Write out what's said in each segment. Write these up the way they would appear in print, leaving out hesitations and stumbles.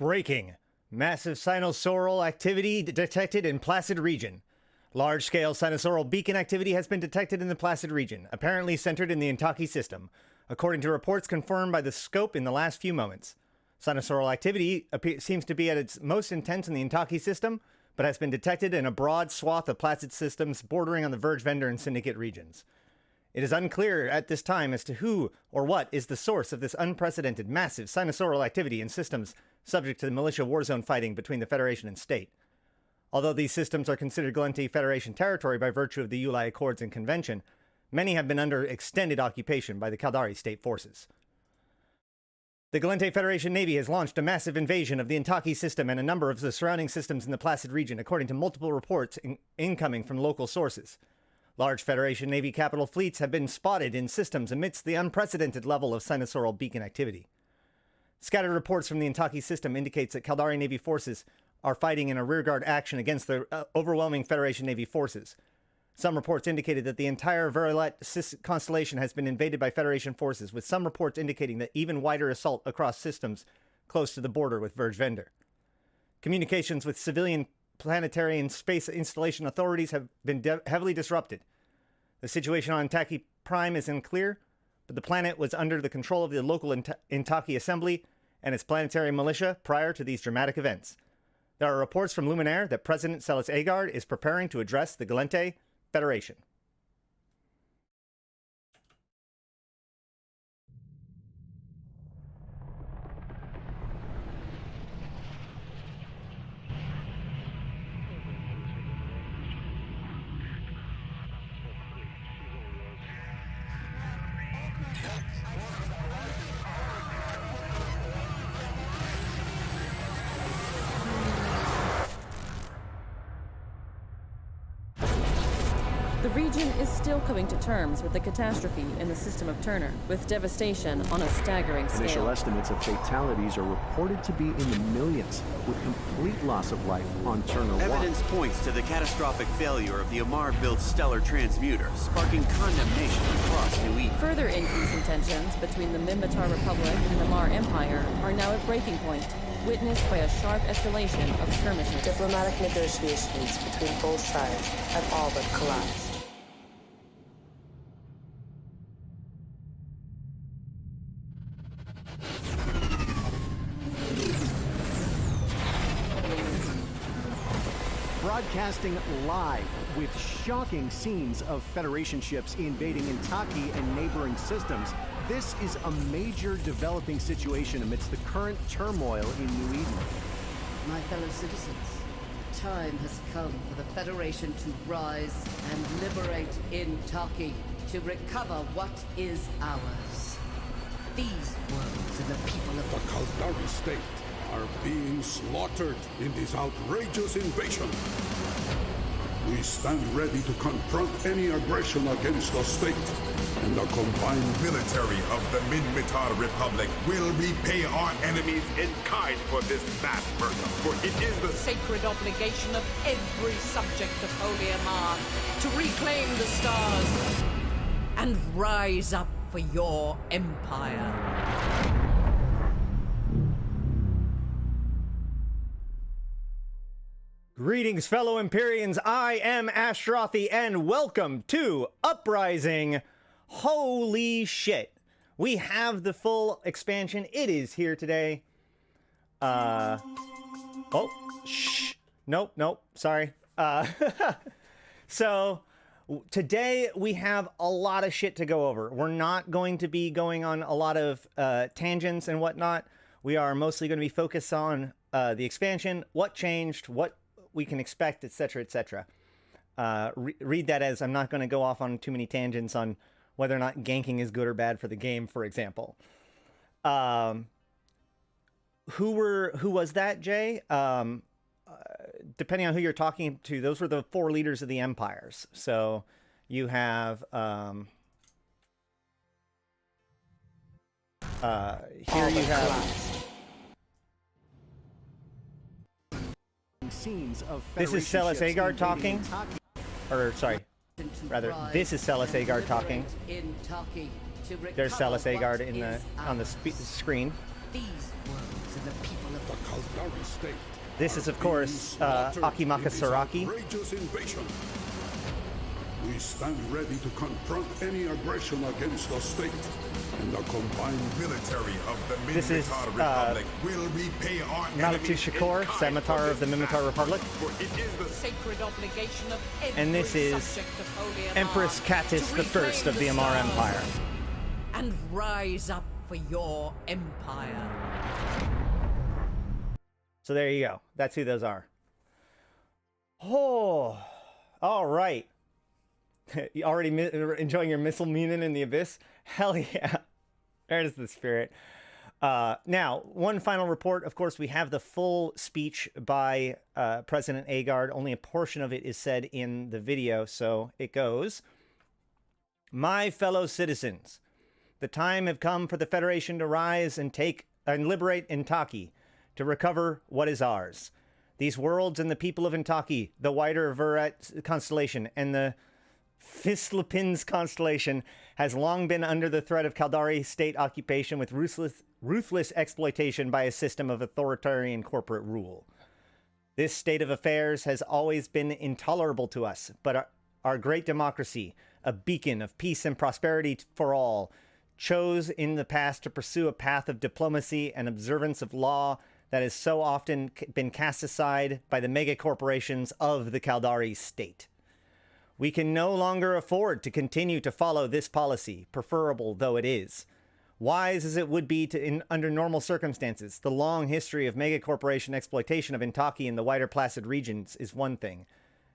Breaking. Massive sinosaural activity detected in Placid region. Large-scale sinosaural beacon activity has been detected in the Placid region, apparently centered in the Intaki system, according to reports confirmed by the scope in the last few moments. Sinosaural activity seems to be at its most intense in the Intaki system, but has been detected in a broad swath of Placid systems bordering on the Vergevender and Syndicate regions. It is unclear at this time as to who or what is the source of this unprecedented massive sinosaural activity in systems subject to the militia war zone fighting between the Federation and State. Although these systems are considered Gallente Federation territory by virtue of the Ulai Accords and Convention, many have been under extended occupation by the Caldari state forces. The Gallente Federation Navy has launched a massive invasion of the Intaki system and a number of the surrounding systems in the Placid region, according to multiple reports incoming from local sources. Large Federation Navy capital fleets have been spotted in systems amidst the unprecedented level of sinosaural beacon activity. Scattered reports from the Intaki system indicates that Caldari Navy forces are fighting in a rearguard action against the overwhelming Federation Navy forces. Some reports indicated that the entire Verilet constellation has been invaded by Federation forces, with some reports indicating that even wider assault across systems close to the border with Vergevender. Communications with civilian planetary and space installation authorities have been heavily disrupted. The situation on Intaki Prime is unclear, but the planet was under the control of the local Intaki Assembly and its planetary militia prior to these dramatic events. There are reports from Luminaire that President Celis Agard is preparing to address the Gallente Federation. The region is still coming to terms with the catastrophe in the system of Turner, with devastation on a staggering scale. Initial estimates of fatalities are reported to be in the millions, with complete loss of life on Turner 1. Evidence points to the catastrophic failure of the Amar-built stellar transmuter, sparking condemnation across New Eden. Further increasing tensions between the Minmatar Republic and the Mar Empire are now at breaking point, witnessed by a sharp escalation of skirmishes. Diplomatic negotiations between both sides have all but collapsed. Broadcasting live with shocking scenes of Federation ships invading Intaki and neighboring systems. This is a major developing situation amidst the current turmoil in New Eden. My fellow citizens, the time has come for the Federation to rise and liberate Intaki, to recover what is ours. These worlds and the people of the Caldari state are being slaughtered in this outrageous invasion. We stand ready to confront any aggression against the state, and the combined military of the Minmatar Republic will repay our enemies in kind for this mass murder, for it is the sacred obligation of every subject of Holy Amar to reclaim the stars and rise up for your empire. Greetings, fellow Empyreans. I am Ashrothi, and welcome to Uprising. Holy shit. We have the full expansion. It is here today. Nope, sorry. So, today we have a lot of shit to go over. We're not going to be going on a lot of tangents and whatnot. We are mostly going to be focused on the expansion, what changed, what we can expect, etc., etc. Read that as I'm not going to go off on too many tangents on whether or not ganking is good or bad for the game, for example. Who was that, Jay? Depending on who you're talking to, those were the 4 leaders of the empires. So you have here you have. Scenes of this is Celis Agard talking, or sorry, rather, this is Celis Agard talking. There's Celis Agard in the on the screen. These worlds the people of The Kaldari state. This is, of are course, being slaughtered Akimaka in this Saraki. outrageous invasion. We stand ready to confront any aggression against the state, and the combined Military of the This is, Mimitar Republic will repay our Malatu enemies Shakur, in kind Scimitar for of the this Mimitar mass Republic. murder, for it is the Sacred obligation of every And this is subject of Holy Amar Empress Catis to the First reclaim of the Amar stars Empire. and rise up for your empire. So there you go. That's who those are. Oh, all right. You already enjoying your missile meaning in the abyss? Hell yeah. There's the spirit. Now, one final report. Of course, we have the full speech by President Agard. Only a portion of it is said in the video, so it goes. My fellow citizens, the time have come for the Federation to rise and take and liberate Intaki, to recover what is ours. These worlds and the people of Intaki, the wider Virat constellation, and the Fislapins constellation has long been under the threat of Kaldari state occupation with ruthless exploitation by a system of authoritarian corporate rule. This state of affairs has always been intolerable to us, but our great democracy, a beacon of peace and prosperity for all, chose in the past to pursue a path of diplomacy and observance of law that has so often been cast aside by the mega corporations of the Kaldari state. We can no longer afford to continue to follow this policy, preferable though it is. Wise as it would be under normal circumstances, the long history of megacorporation exploitation of Intaki and the wider Placid regions is one thing.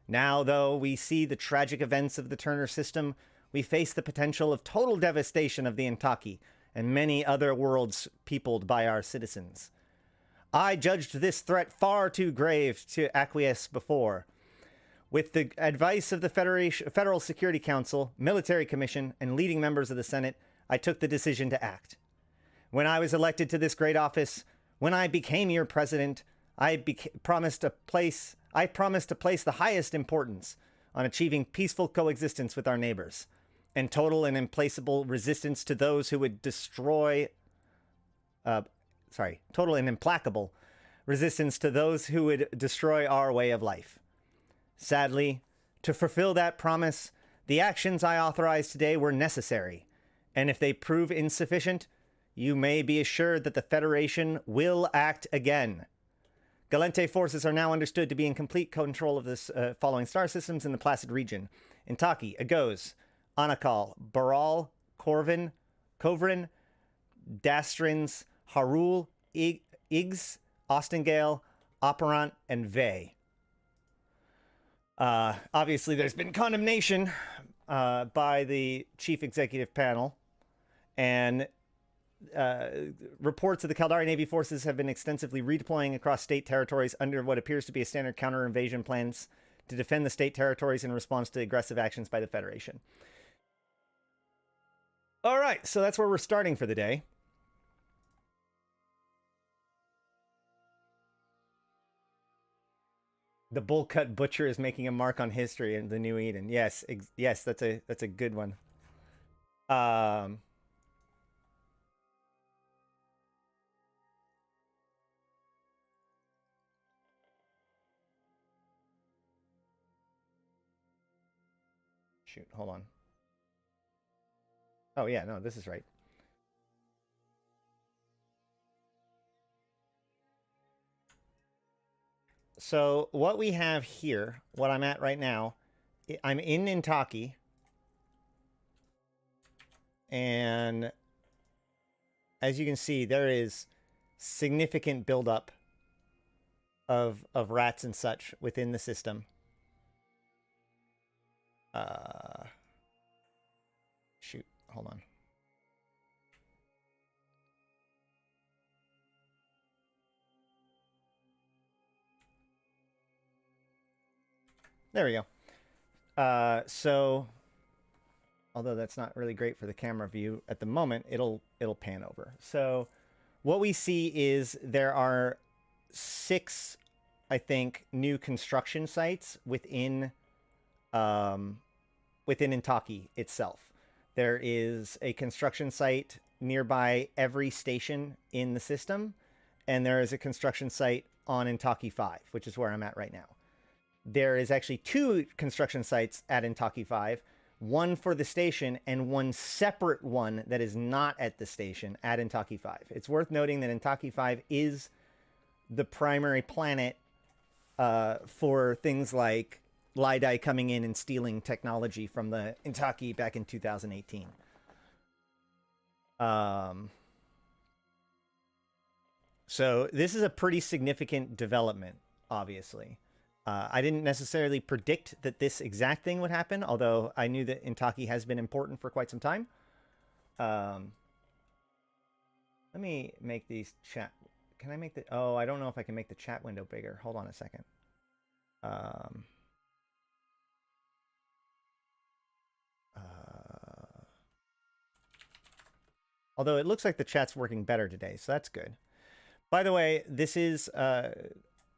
Now, though, we see the tragic events of the Turner system, we face the potential of total devastation of the Intaki and many other worlds peopled by our citizens. I judged this threat far too grave to acquiesce before. With the advice of the Federal Security Council, Military Commission, and leading members of the Senate, I took the decision to act. When I was elected to this great office, when I became your president, I promised to place the highest importance on achieving peaceful coexistence with our neighbors, and total and implacable resistance to those who would total and implacable resistance to those who would destroy our way of life. Sadly, to fulfill that promise, the actions I authorized today were necessary, and if they prove insufficient, you may be assured that the Federation will act again. Galente forces are now understood to be in complete control of this following star systems in the Placid region: Intaki, Agos, Anakal, Baral, Kovrin, Dastrins, Harul, Iggs, Ostengale, Operant, and Vey. Obviously, there's been condemnation by the Chief Executive Panel, and reports of the Kaldari Navy forces have been extensively redeploying across state territories under what appears to be a standard counter-invasion plans to defend the state territories in response to aggressive actions by the Federation. All right, so that's where we're starting for the day. The Bull Cut Butcher is making a mark on history in the New Eden. Yes, yes, that's a good one. Shoot, hold on. Oh yeah, no, this is right. So what we have here, what I'm at right now, I'm in Intaki, and as you can see, there is significant buildup of rats and such within the system. Shoot, hold on. There we go. So, although that's not really great for the camera view at the moment, it'll pan over. So, what we see is there are 6, I think, new construction sites within Intaki itself. There is a construction site nearby every station in the system, and there is a construction site on Intaki 5, which is where I'm at right now. There is actually 2 construction sites at Intaki 5, one for the station and one separate one that is not at the station at Intaki 5. It's worth noting that Intaki 5 is the primary planet for things like Lidai coming in and stealing technology from the Intaki back in 2018. So this is a pretty significant development, obviously. I didn't necessarily predict that this exact thing would happen, although I knew that Intaki has been important for quite some time. Let me make these chat... Can I make the... Oh, I don't know if I can make the chat window bigger. Hold on a second. Although it looks like the chat's working better today, so that's good. By the way, this is...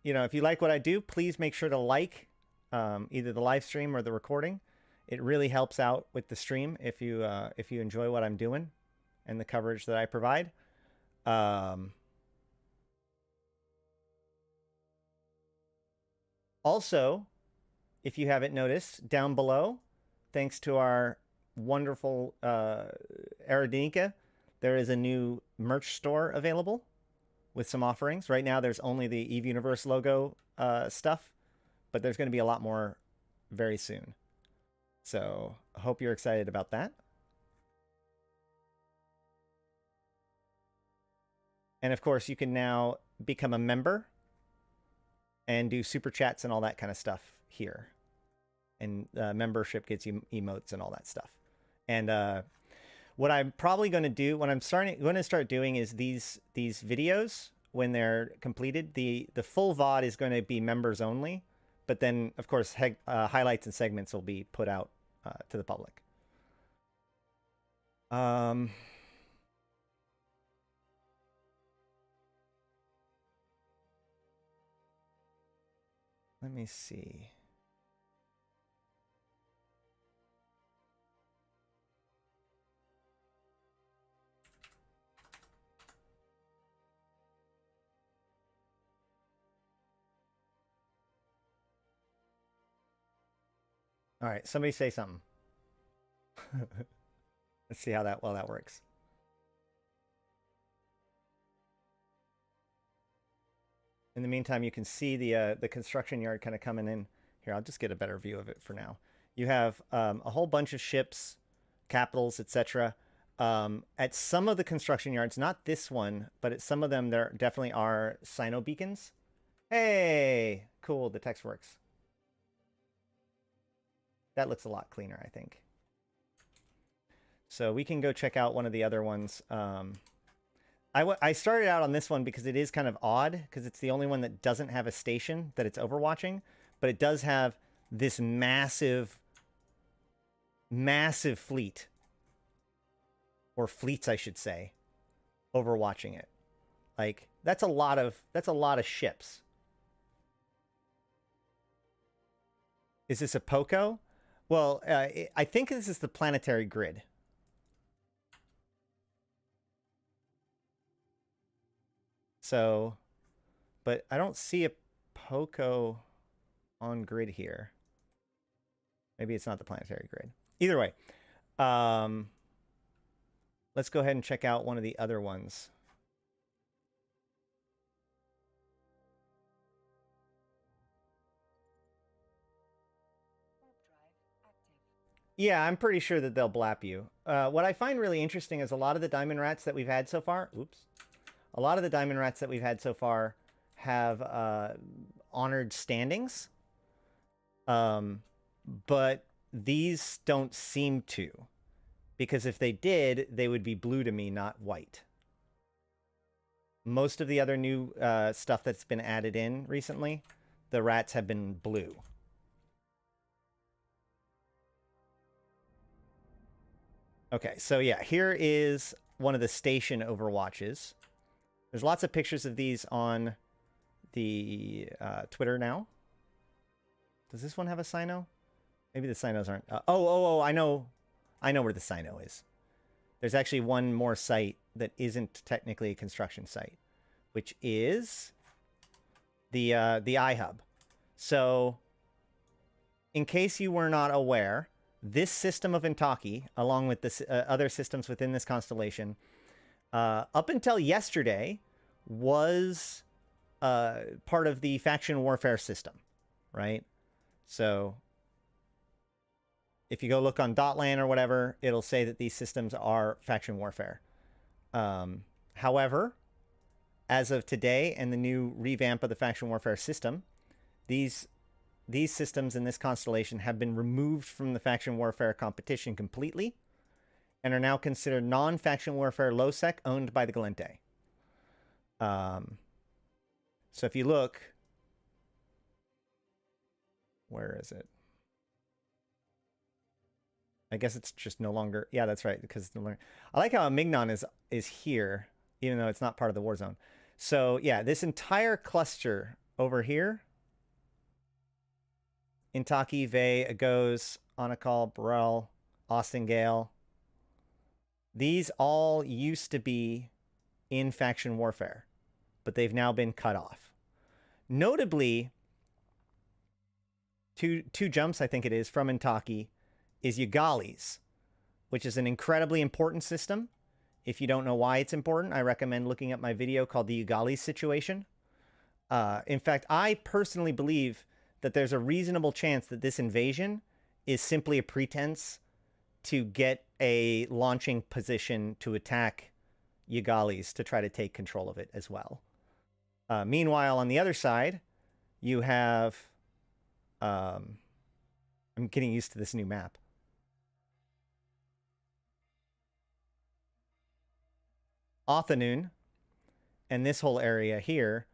you know, if you like what I do, please make sure to like either the live stream or the recording. It really helps out with the stream if you enjoy what I'm doing and the coverage that I provide. Also, if you haven't noticed, down below, thanks to our wonderful Arydanika, there is a new merch store available with some offerings. Right now, there's only the Eve Universe logo stuff, but there's going to be a lot more very soon. So I hope you're excited about that. And of course, you can now become a member and do super chats and all that kind of stuff here. And membership gets you emotes and all that stuff. And what I'm probably going to do, what I'm going to start doing is these videos, when they're completed, the full VOD is going to be members only. But then, of course, highlights and segments will be put out to the public. Let me see. All right, somebody say something. Let's see how that works. In the meantime, you can see the construction yard kind of coming in. Here, I'll just get a better view of it for now. You have a whole bunch of ships, capitals, etc. At some of the construction yards, not this one, but at some of them, there definitely are Sino beacons. Hey, cool, the text works. That looks a lot cleaner, I think. So we can go check out one of the other ones. I started out on this one because it is kind of odd, because it's the only one that doesn't have a station that it's overwatching, but it does have this massive fleet, or fleets, I should say, overwatching it. Like, that's a lot of ships. Is this a POCO? Well, I think this is the planetary grid. So, but I don't see a POCO on grid here. Maybe it's not the planetary grid. Either way, let's go ahead and check out one of the other ones. Yeah, I'm pretty sure that they'll blap you. What I find really interesting is a lot of the diamond rats that we've had so far... Oops. A lot of the diamond rats that we've had so far have honored standings. But these don't seem to. Because if they did, they would be blue to me, not white. Most of the other new stuff that's been added in recently, the rats have been blue. Okay, so yeah, here is one of the station overwatches. There's lots of pictures of these on the Twitter now. Does this one have a Sino? Maybe the Sinos aren't. I know where the Sino is. There's actually one more site that isn't technically a construction site, which is the iHub. So, in case you were not aware, this system of Intaki, along with the other systems within this constellation, up until yesterday, was part of the faction warfare system, right? So, if you go look on Dotlan or whatever, it'll say that these systems are faction warfare. However, as of today and the new revamp of the faction warfare system, these systems in this constellation have been removed from the faction warfare competition completely and are now considered non-faction warfare low-sec owned by the Gallente. So if you look, where is it? I guess it's just no longer. Yeah, that's right. Because it's no longer. I like how Mignon is here, even though it's not part of the war zone. So yeah, this entire cluster over here, Intaki, Vey, Agos, Onakal, Burrell, Austingale, these all used to be in faction warfare, but they've now been cut off. Notably, two jumps, I think it is, from Intaki is Yagalis, which is an incredibly important system. If you don't know why it's important, I recommend looking at my video called the Yagalis situation. In fact, I personally believe that there's a reasonable chance that this invasion is simply a pretense to get a launching position to attack Yagalis to try to take control of it as well. Meanwhile, on the other side, you have... I'm getting used to this new map. Othanun, and this whole area here,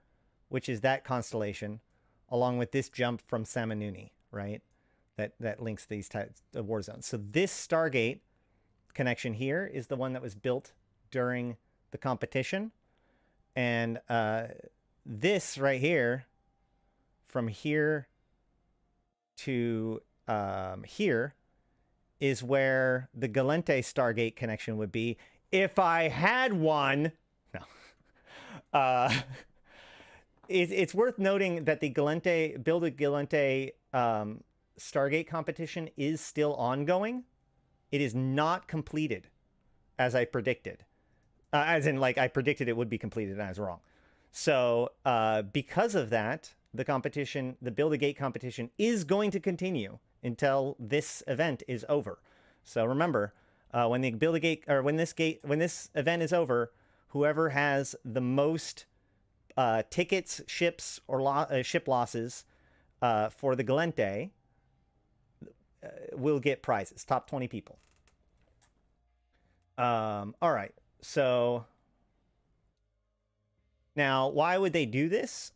which is that constellation, along with this jump from Samanuni, right? That links these types of war zones. So this Stargate connection here is the one that was built during the competition. And this right here, from here to here, is where the Gallente Stargate connection would be. If I had one, no. It's worth noting that the Gallente, Build a Gallente Stargate competition is still ongoing. It is not completed, as I predicted. As in, like, I predicted it would be completed and I was wrong. So, because of that, the competition, the Build a Gate competition, is going to continue until this event is over. So remember, when the Build a Gate, or when this event is over, whoever has the most tickets, ships, or ship losses for the Gallente will get prizes. Top 20 people. All right. So now, why would they do this?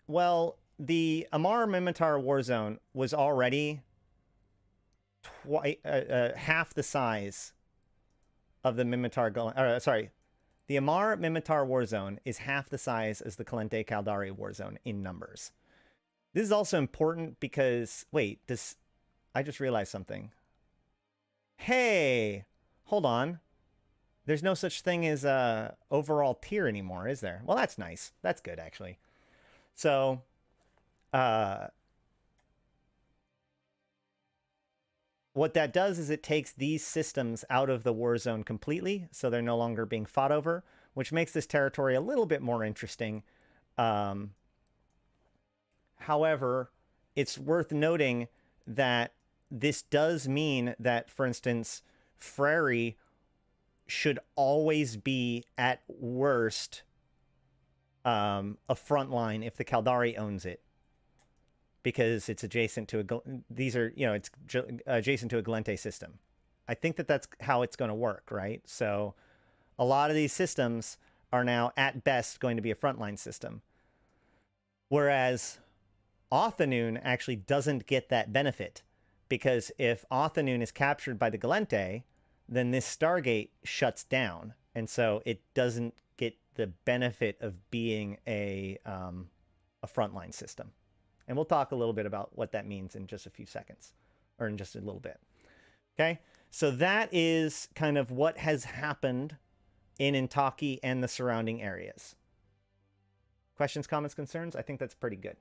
Well, the Amar Minmatar war zone was already half the size of the Minmatar. Sorry, the Amar Minmatar war zone is half the size as the Kalente Kaldari war zone in numbers. This is also important because I just realized something. Hey, hold on. There's no such thing as a overall tier anymore, is there? Well, that's nice. That's good, actually. So, what that does is it takes these systems out of the war zone completely, so they're no longer being fought over, which makes this territory a little bit more interesting. However, it's worth noting that this does mean that, for instance, Frary should always be, at worst, a front line if the Kaldari owns it, because it's adjacent to it's adjacent to a Gallente system. I think that's how it's going to work, right? So a lot of these systems are now at best going to be a frontline system, whereas Othanun actually doesn't get that benefit, because if Othanun is captured by the Gallente, then this Stargate shuts down, and so it doesn't get the benefit of being a frontline system. And we'll talk a little bit about what that means in just a few seconds, or in just a little bit. Okay, so that is kind of what has happened in Intaki and the surrounding areas. Questions, comments, concerns? I think that's pretty good.